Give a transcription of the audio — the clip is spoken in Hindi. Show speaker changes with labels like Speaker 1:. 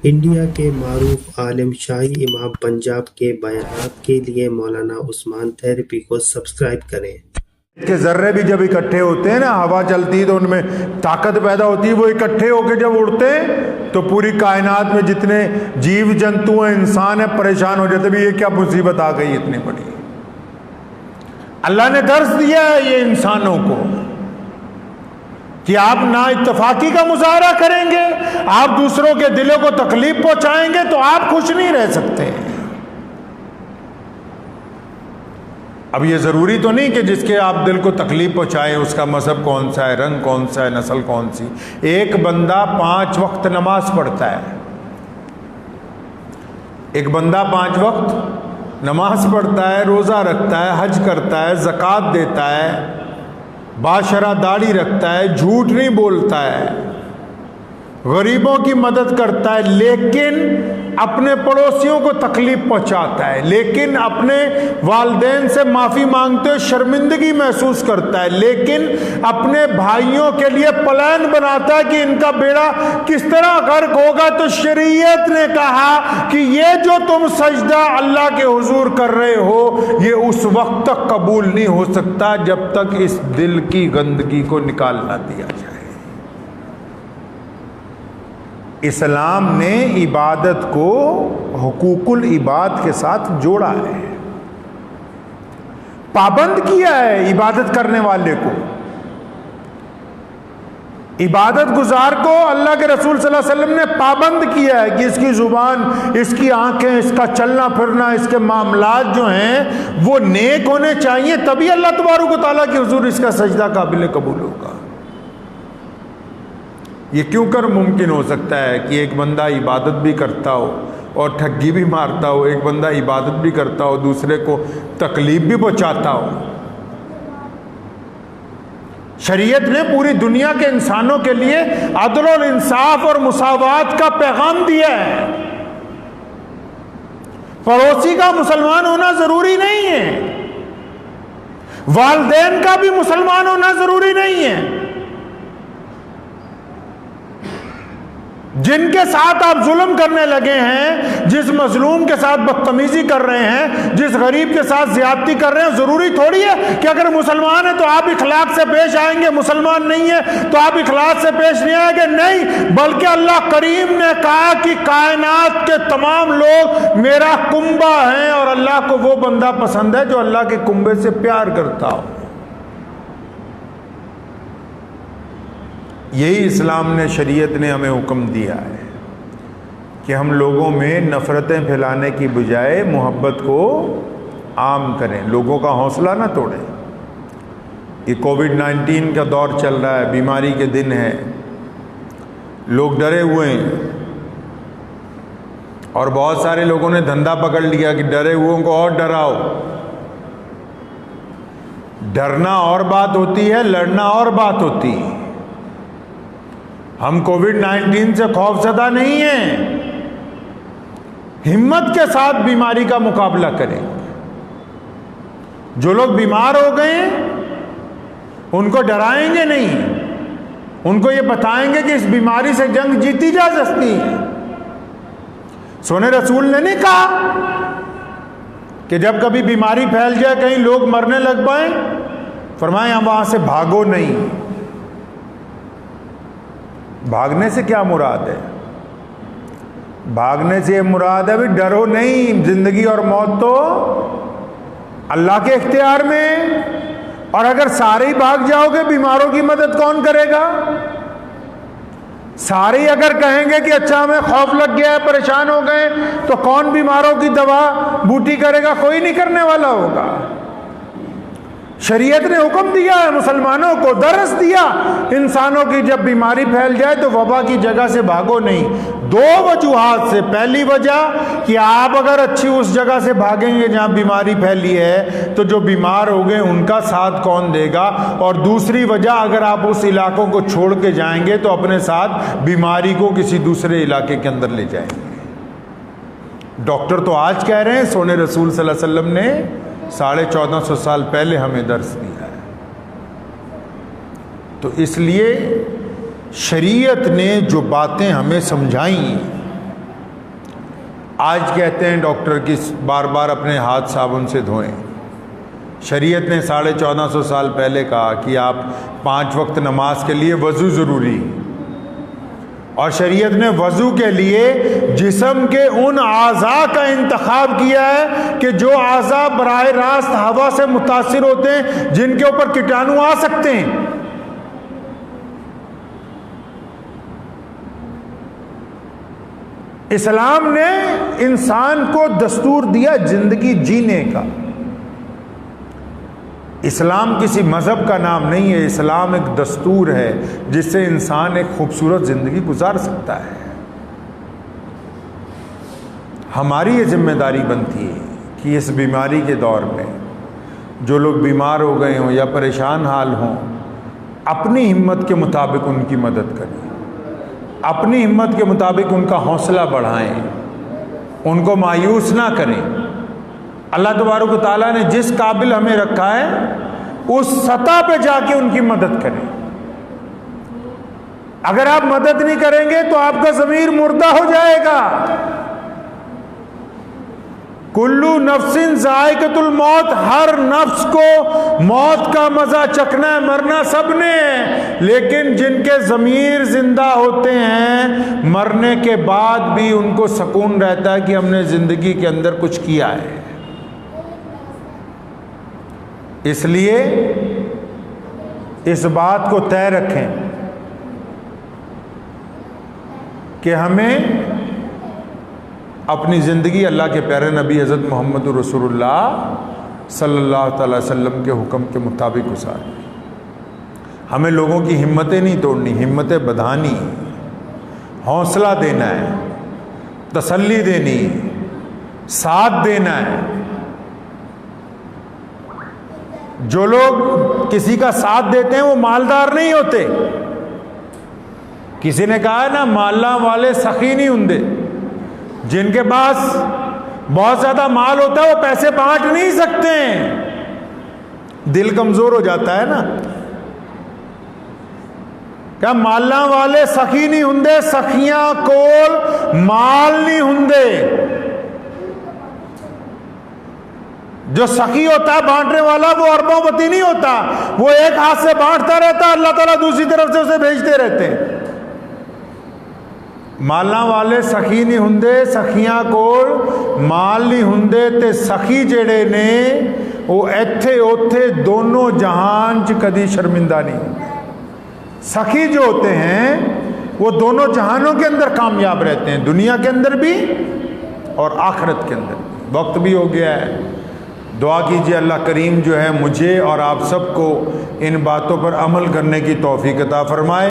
Speaker 1: इंडिया के मारूफ आलिम शाही इमाम पंजाब के बयानात के लिए मौलाना उस्मान थेरेपी को सब्सक्राइब करें।
Speaker 2: के जर्रे भी जब इकट्ठे होते हैं ना, हवा चलती है तो उनमें ताकत पैदा होती है। वो इकट्ठे होकर जब उड़ते हैं तो पूरी कायनात में जितने जीव जंतु हैं, इंसान है, परेशान हो जाते भी ये क्या मुसीबत आ गई इतनी बड़ी। अल्लाह ने दर्स दिया है ये इंसानों को कि आप ना इत्तफाकी का मुजाहरा करेंगे, आप दूसरों के दिलों को तकलीफ पहुंचाएंगे तो आप खुश नहीं रह सकते। अब ये जरूरी तो नहीं कि जिसके आप दिल को तकलीफ पहुंचाए उसका मजहब कौन सा है, रंग कौन सा है, नस्ल कौन सी। एक बंदा 5 वक्त नमाज पढ़ता है, एक बंदा 5 वक्त नमाज पढ़ता है, रोजा रखता है, हज करता है, ज़कात देता है, बाशरा दाढ़ी रखता है, झूठ नहीं बोलता है, गरीबों की मदद करता है, लेकिन अपने पड़ोसियों को तकलीफ पहुंचाता है, लेकिन अपने वालिदैन से माफ़ी मांगते हुए शर्मिंदगी महसूस करता है, लेकिन अपने भाइयों के लिए प्लान बनाता है कि इनका बेड़ा किस तरह गर्क होगा। तो शरीयत ने कहा कि ये जो तुम सजदा अल्लाह के हुजूर कर रहे हो ये उस वक्त तक कबूल नहीं हो सकता जब तक इस दिल की गंदगी को निकाल ना दिया जाए। इस्लाम ने इबादत को हुकूकुल इबाद के साथ जोड़ा है, पाबंद किया है इबादत करने वाले को, इबादत गुजार को अल्लाह के रसूल सल्लल्लाहु अलैहि वसल्लम ने पाबंद किया है कि इसकी जुबान, इसकी आंखें, इसका चलना फिरना, इसके मामलात जो हैं वो नेक होने चाहिए, तभी अल्लाह तबारक व तआला के हुजूर इसका सजदा काबिल कबूल होगा। ये क्यों कर मुमकिन हो सकता है कि एक बंदा इबादत भी करता हो और ठगी भी मारता हो, एक बंदा इबादत भी करता हो दूसरे को तकलीफ भी पहुंचाता हो। शरीयत ने पूरी दुनिया के इंसानों के लिए अदल और इंसाफ और मुसावात का पैगाम दिया है। पड़ोसी का मुसलमान होना जरूरी नहीं है, वालिदैन का भी मुसलमान होना जरूरी नहीं है। जिनके साथ आप जुल्म करने लगे हैं, जिस मजलूम के साथ बदतमीजी कर रहे हैं, जिस गरीब के साथ ज्यादती कर रहे हैं, जरूरी थोड़ी है कि अगर मुसलमान है तो आप इखलाक से पेश आएंगे, मुसलमान नहीं है तो आप इखलाक से पेश नहीं आएंगे। नहीं, बल्कि अल्लाह करीम ने कहा कि कायनात के तमाम लोग मेरा कुंबा हैं और अल्लाह को वो बंदा पसंद है जो अल्लाह के कुंबे से प्यार करता हो। यही इस्लाम ने, शरीयत ने हमें हुक्म दिया है कि हम लोगों में नफ़रतें फैलाने की बजाय मोहब्बत को आम करें, लोगों का हौसला ना तोड़ें। ये कोविड-19 का दौर चल रहा है, बीमारी के दिन हैं, लोग डरे हुए हैं और बहुत सारे लोगों ने धंधा पकड़ लिया कि डरे हुओं को और डराओ। डरना और बात होती है, लड़ना और बात होती है। हम कोविड-19 से खौफजदा नहीं हैं, हिम्मत के साथ बीमारी का मुकाबला करें। जो लोग बीमार हो गए उनको डराएंगे नहीं, उनको ये बताएंगे कि इस बीमारी से जंग जीती जा सकती है। सोने रसूल ने नहीं कहा कि जब कभी बीमारी फैल जाए, कहीं लोग मरने लग पाए, फरमाया वहां से भागो नहीं। भागने से क्या मुराद है? भागने से मुराद है भी डरो नहीं, जिंदगी और मौत तो अल्लाह के इख्तियार में। और अगर सारे ही भाग जाओगे, बीमारों की मदद कौन करेगा? सारे ही अगर कहेंगे कि अच्छा हमें खौफ लग गया है, परेशान हो गए, तो कौन बीमारों की दवा बूटी करेगा? कोई नहीं करने वाला होगा। शरीयत ने हुक्म दिया है, मुसलमानों को दरस दिया इंसानों की, जब बीमारी फैल जाए तो वबा की जगह से भागो नहीं। 2 वजूहात से। पहली वजह कि आप अगर अच्छी उस जगह से भागेंगे जहां बीमारी फैली है तो जो बीमार हो गए उनका साथ कौन देगा, और दूसरी वजह अगर आप उस इलाकों को छोड़ के जाएंगे तो अपने साथ बीमारी को किसी दूसरे इलाके के अंदर ले जाएंगे। डॉक्टर तो आज कह रहे हैं, सोने रसूल सल्लल्लाहु अलैहि वसल्लम ने 1450 साल पहले हमें दर्स दिया है। तो इसलिए शरीयत ने जो बातें हमें समझाई आज कहते हैं डॉक्टर कि बार बार अपने हाथ साबुन से धोएं। शरीयत ने 1450 साल पहले कहा कि आप 5 वक्त नमाज के लिए वज़ू ज़रूरी, और शरीयत ने वज़ू के लिए जिस्म के उन आज़ा का इंतखाब किया है कि जो आज़ा बराह रास्त हवा से मुतासिर होते हैं, जिनके ऊपर कीटाणु आ सकते हैं। इस्लाम ने इंसान को दस्तूर दिया जिंदगी जीने का। इस्लाम किसी मज़हब का नाम नहीं है, इस्लाम एक दस्तूर है जिससे इंसान एक खूबसूरत ज़िंदगी गुजार सकता है। हमारी ये जिम्मेदारी बनती है कि इस बीमारी के दौर में जो लोग बीमार हो गए हों या परेशान हाल हों, अपनी हिम्मत के मुताबिक उनकी मदद करें, अपनी हिम्मत के मुताबिक उनका हौसला बढ़ाएं, उनको मायूस ना करें। अल्लाह तबारक व तआला ने जिस काबिल हमें रखा है उस सतह पे जाके उनकी मदद करें। अगर आप मदद नहीं करेंगे तो आपका ज़मीर मुर्दा हो जाएगा। कुल्लू नफ्सिन ज़ाइक़तुल मौत, हर नफ्स को मौत का मजा चखना है, मरना सबने है। लेकिन जिनके ज़मीर जिंदा होते हैं, मरने के बाद भी उनको सुकून रहता है कि हमने जिंदगी के अंदर कुछ किया है। इसलिए इस बात को तय रखें कि हमें अपनी ज़िंदगी अल्लाह के प्यारे नबी हज़रत मोहम्मद रसूलुल्लाह सल्लल्लाहु अलैहि वसल्लम के हुक्म के मुताबिक गुजारें। हमें लोगों की हिम्मतें नहीं तोड़नी, हिम्मतें बढ़ानी, हौसला देना है, तसल्ली देनी, साथ देना है। जो लोग किसी का साथ देते हैं वो मालदार नहीं होते। किसी ने कहा है ना, माला वाले सखी नहीं होंगे। जिनके पास बहुत ज्यादा माल होता है वो पैसे बांट नहीं सकते हैं, दिल कमजोर हो जाता है ना। क्या माला वाले सखी नहीं होंगे, सखियां कोल माल नहीं होंगे। जो सखी होता है बांटने वाला वो अरबोपति नहीं होता, वो एक हाथ से बांटता रहता है, अल्लाह ताला दूसरी तरफ से उसे भेजते रहते हैं। माला वाले सखी नहीं होंगे, सखियां कोल माल नहीं होंगे। ते सखी जेड़े ने वो इत्थे उथे दोनों जहान च कदी शर्मिंदा नहीं। सखी जो होते हैं वो दोनों जहानों के अंदर कामयाब रहते हैं, दुनिया के अंदर भी और आखिरत के अंदर। वक्त भी हो गया है, दुआ कीजिए अल्लाह करीम जो है मुझे और आप सबको इन बातों पर अमल करने की तौफीक अता फरमाए।